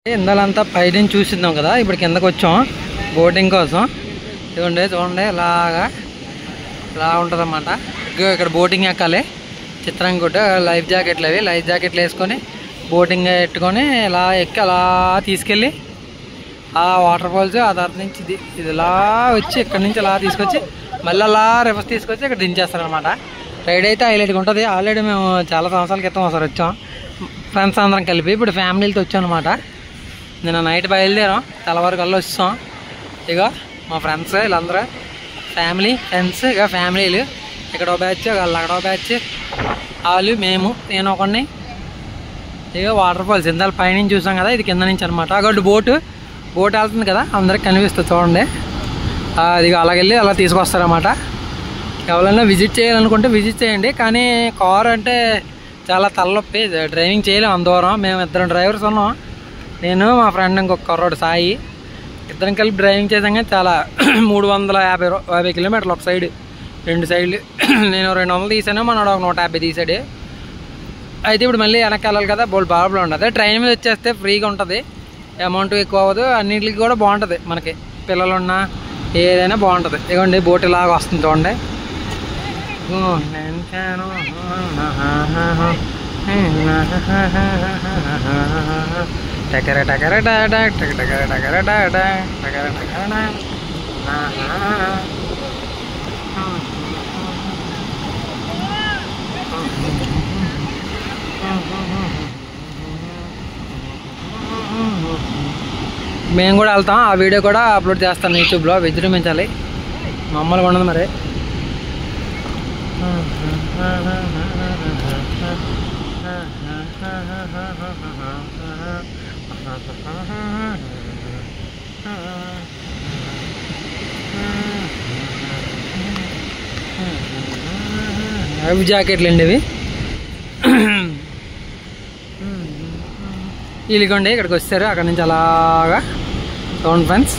ఇందాలంతా పైనుంచి చూసిద్దాం కదా, ఇప్పుడు కిందకు వచ్చాం బోటింగ్ కోసం. ఇదిగోండి చూడండి, ఇలా ఉంటుంది అన్నమాట. ఇక్కడ బోటింగ్ ఎక్కాలి. చిత్రంగా కూడా లైఫ్ జాకెట్లు అవి, లైఫ్ జాకెట్లు వేసుకొని బోటింగ్ పెట్టుకొని ఇలా ఎక్కి అలా తీసుకెళ్ళి ఆ వాటర్ ఫాల్స్, ఆ తర్వాత నుంచి ఇది ఇలా వచ్చి ఇక్కడ నుంచి అలా తీసుకొచ్చి మళ్ళీ అలా రివర్స్ తీసుకొచ్చి ఇక్కడ దించేస్తారనమాట. రైడ్ అయితే హైలైట్గా ఉంటుంది. ఆల్రెడీ మేము చాలా సంవత్సరాల క్రితం ఒకసారి వచ్చాం ఫ్రెండ్స్ అందరం కలిపి. ఇప్పుడు ఫ్యామిలీలతో వచ్చాం అనమాట. నేను నైట్ బయలుదేరాం, తెల్లవారుకల్లా వచ్చాం. ఇక మా ఫ్రెండ్స్ వీళ్ళందరూ ఫ్రెండ్స్, ఇక ఫ్యామిలీలు ఇక్కడ ఒక బ్యాచ్, వాళ్ళు అక్కడ ఒక బ్యాచ్, వాళ్ళు మేము, నేను ఒకడిని. ఇక వాటర్ ఫాల్స్ ఇందాక పైనుంచి చూసాం కదా, ఇది కింద నుంచి అనమాట. అక్కడ బోట్ వెళ్తుంది కదా, అందరికి కనిపిస్తుంది చూడండి. అది అలాగెళ్ళి అలా తీసుకొస్తారన్నమాట. ఎవరైనా విజిట్ చేయాలనుకుంటే విజిట్ చేయండి, కానీ కార్ అంటే చాలా తలనొప్పి, డ్రైవింగ్ చేయలేము అంత దూరం. మేము ఇద్దరం డ్రైవర్స్ ఉన్నాం, నేను మా ఫ్రెండ్ ఇంకొక కుర్రోడు సాయి, ఇద్దరం కలిపి డ్రైవింగ్ చేసాం. కానీ చాలా 350 కిలోమీటర్లు ఒక సైడ్, 2 సైడ్లు. నేను 200 తీసాను, మనోడు ఒక 150 తీసాడు. అయితే ఇప్పుడు మళ్ళీ వెనక్కి వెళ్ళాలి కదా, ప్రాబ్లం ఉండదు. ట్రైన్ మీద వచ్చేస్తే ఫ్రీగా ఉంటుంది, అమౌంట్ ఎక్కువ అవ్వదు, అన్నింటికి కూడా బాగుంటుంది. మనకి పిల్లలున్నా ఏదైనా బాగుంటుంది. ఇదిగోండి బోట్ ఇలాగ వస్తుంది చూడండి. మేము కూడా వెళ్తాం, ఆ వీడియో కూడా అప్లోడ్ చేస్తాను యూట్యూబ్లో, విజృంభించాలి. మామూలుగా ఉండదు మరి. లైఫ్ జాకెట్లు అండి ఇవి. ఇదిగోండి ఇక్కడికి వచ్చారు, అక్కడ నుంచి అలాగా చూడండి ఫ్రెండ్స్.